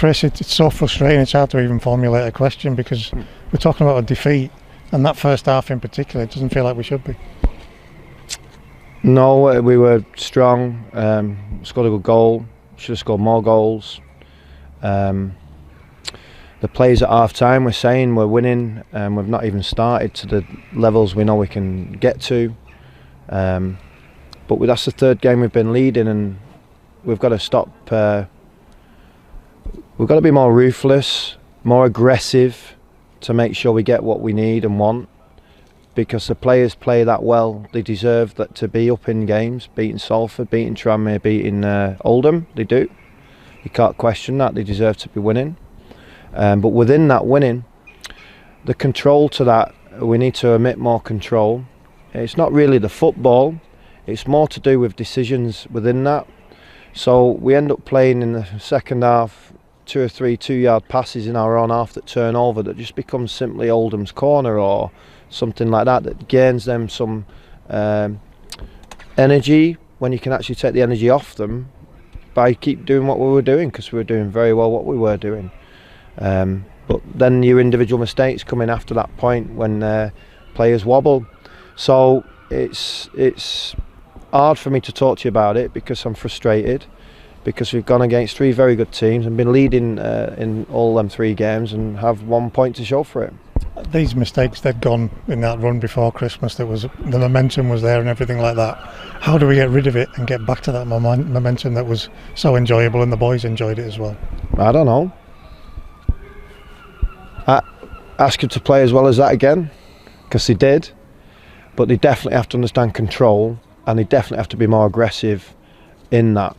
Chris, it's so frustrating, it's hard to even formulate a question, because we're talking about a defeat, and that first half in particular, it doesn't feel like we should be. No, we were strong, scored a good goal, should have scored more goals. The players at half time were saying we're winning, and we've not even started to the levels we know we can get to. But that's the third game we've been leading, and we've got to stop. We've got to be more ruthless, more aggressive, to make sure we get what we need and want. Because the players play that well, they deserve that to be up in games, beating Salford, beating Tranmere, beating Oldham. They do. You can't question that. They deserve to be winning. But within that winning, the control to that, we need to emit more control. It's not really the football, it's more to do with decisions within that. So we end up playing in the second half 2 or 3 2-yard passes in our own half that turn over, that just becomes simply Oldham's corner or something like that, that gains them some energy, when you can actually take the energy off them by keep doing what we were doing, because we were doing very well what we were doing. But then your individual mistakes come in after that point when players wobble. So it's hard for me to talk to you about it, because I'm frustrated, because we've gone against 3 very good teams and been leading in all them 3 games and have 1 point to show for it. These mistakes, they'd gone in that run before Christmas, the momentum was there and everything like that. How do we get rid of it and get back to that momentum that was so enjoyable, and the boys enjoyed it as well? I don't know. Ask him to play as well as that again, because they did, but they definitely have to understand control, and they definitely have to be more aggressive in that.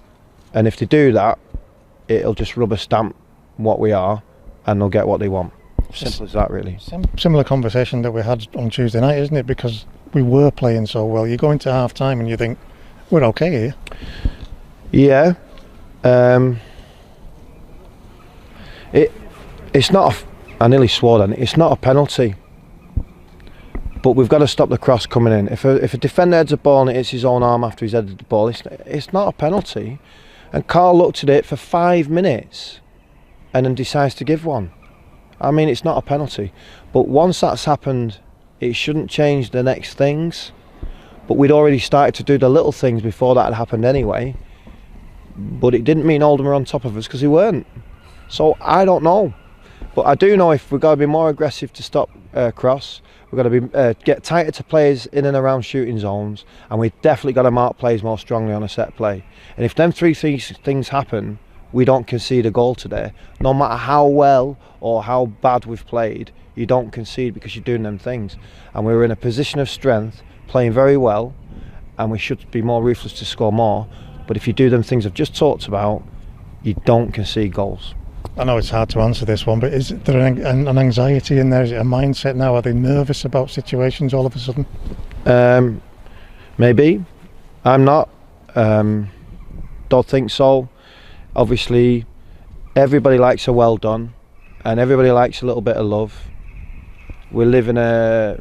And if they do that, it'll just rubber stamp what we are, and they'll get what they want. Simple as that, really. Similar conversation that we had on Tuesday night, isn't it? Because we were playing so well. You go into half time and you think, we're okay here. Yeah. It's not I nearly swore then. It's not a penalty, but we've got to stop the cross coming in. If a defender heads a ball and it hits his own arm after he's headed the ball, it's not a penalty. And Carl looked at it for 5 minutes and then decides to give one. I mean, it's not a penalty, but once that's happened, it shouldn't change the next things. But we'd already started to do the little things before that had happened anyway. But it didn't mean Oldham were on top of us, because they weren't. So I don't know. But I do know if we've got to be more aggressive to stop cross, we've got to be get tighter to players in and around shooting zones, and we've definitely got to mark players more strongly on a set play. And if them 3 things happen, we don't concede a goal today. No matter how well or how bad we've played, you don't concede because you're doing them things. And we were in a position of strength, playing very well, and we should be more ruthless to score more. But if you do them things I've just talked about, you don't concede goals. I know it's hard to answer this one, but is there an anxiety in there? Is it a mindset now? Are they nervous about situations all of a sudden? Maybe. I'm not. Don't think so. Obviously, everybody likes a well done, and everybody likes a little bit of love. We live in a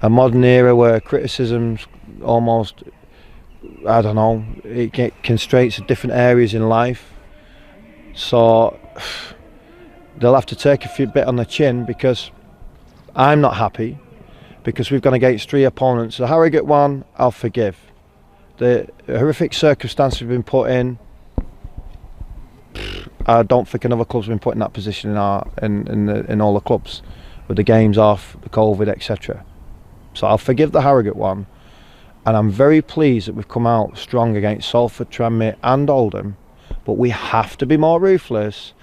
modern era where criticism's almost, I don't know, it get constraints at different areas in life. So they'll have to take a few bit on the chin, because I'm not happy, because we've gone against 3 opponents. The Harrogate one, I'll forgive. The horrific circumstances we've been put in, I don't think another club's been put in that position in all the clubs, with the games off, the COVID, etc. So I'll forgive the Harrogate one, and I'm very pleased that we've come out strong against Salford, Tranmere and Oldham. But we have to be more ruthless,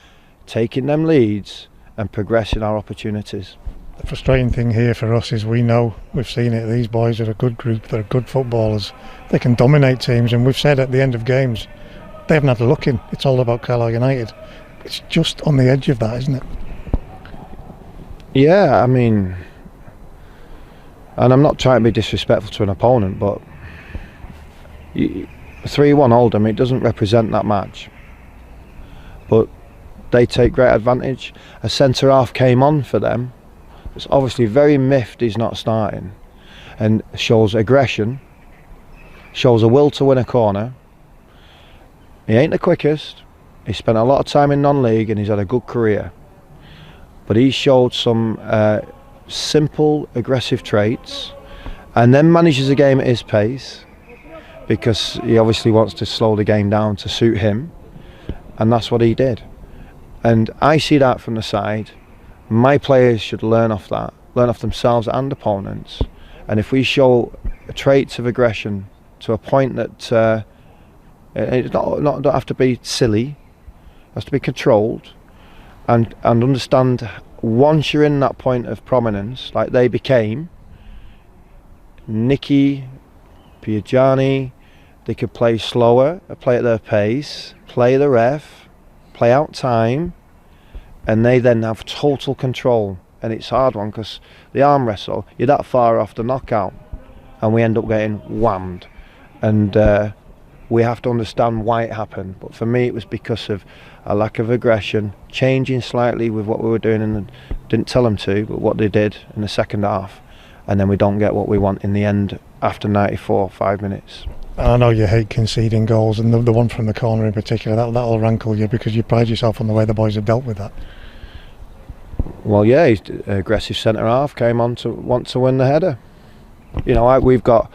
taking them leads and progressing our opportunities. The frustrating thing here for us is we know, we've seen it, these boys are a good group, they're good footballers, they can dominate teams, and we've said at the end of games, they haven't had a look in. It's all about Carlisle United. It's just on the edge of that, isn't it? Yeah, I mean, and I'm not trying to be disrespectful to an opponent, but 3-1 Oldham, it doesn't represent that match. But they take great advantage. A centre half came on for them. It's obviously very miffed he's not starting, and shows aggression, shows a will to win a corner. He ain't the quickest, He spent a lot of time in non-league and he's had a good career. But he showed some simple, aggressive traits, and then manages the game at his pace, because he obviously wants to slow the game down to suit him, and that's what he did. And I see that from the side. My players should learn off that, learn off themselves and opponents. And if we show traits of aggression to a point that it don't have to be silly, it has to be controlled, and understand once you're in that point of prominence, like they became, Nicky, Piagiani, they could play slower, play at their pace, play the ref, play out time, and they then have total control. And it's a hard one because the arm wrestle, you're that far off the knockout, and we end up getting whammed. And we have to understand why it happened. But for me, it was because of a lack of aggression, changing slightly with what we were doing, and didn't tell them to, but what they did in the second half. And then we don't get what we want in the end after 94, 5 minutes. I know you hate conceding goals, and the one from the corner in particular, that'll rankle you because you pride yourself on the way the boys have dealt with that. Well, yeah, he's aggressive centre half, came on to want to win the header. You know, we've got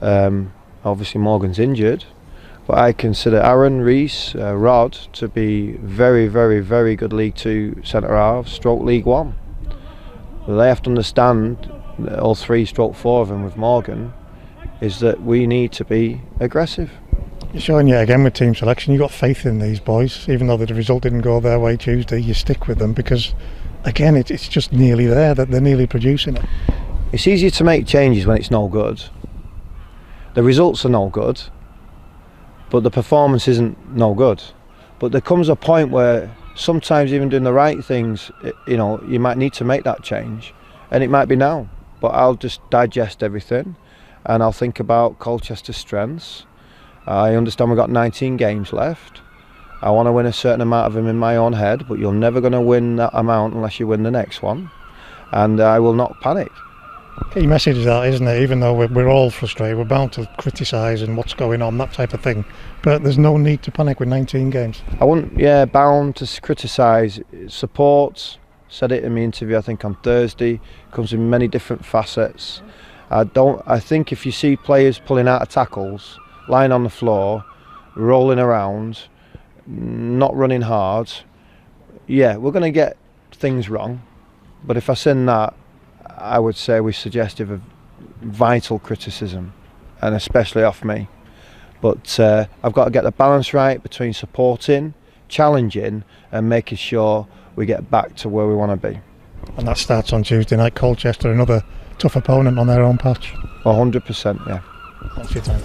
obviously Morgan's injured, but I consider Aaron, Reese, Rod to be very, very, very good League 2 centre halves, stroke League 1. But they have to understand, all 3 stroke 4 of them with Morgan, is that we need to be aggressive. You're showing yet again with team selection, you've got faith in these boys, even though the result didn't go their way Tuesday, you stick with them because, again, it's just nearly there, that they're nearly producing it. It's easier to make changes when it's no good. The results are no good, but the performance isn't no good. But there comes a point where sometimes even doing the right things, you know, you might need to make that change, and it might be now. But I'll just digest everything, and I'll think about Colchester's strengths. I understand we've got 19 games left. I want to win a certain amount of them in my own head, but you're never going to win that amount unless you win the next one. And I will not panic. Key message is that, isn't it? Even though we're all frustrated, we're bound to criticise and what's going on, that type of thing. But there's no need to panic with 19 games. I wouldn't, bound to criticise. Support, said it in my interview, I think on Thursday, comes in many different facets. I think if you see players pulling out of tackles, lying on the floor, rolling around, not running hard, yeah, we're going to get things wrong. But if I send that, I would say we're suggestive of vital criticism, and especially off me. But I've got to get the balance right between supporting, challenging, and making sure we get back to where we want to be. And that starts on Tuesday night. Colchester, another tough opponent on their own patch. 100%, yeah. Thanks for your time.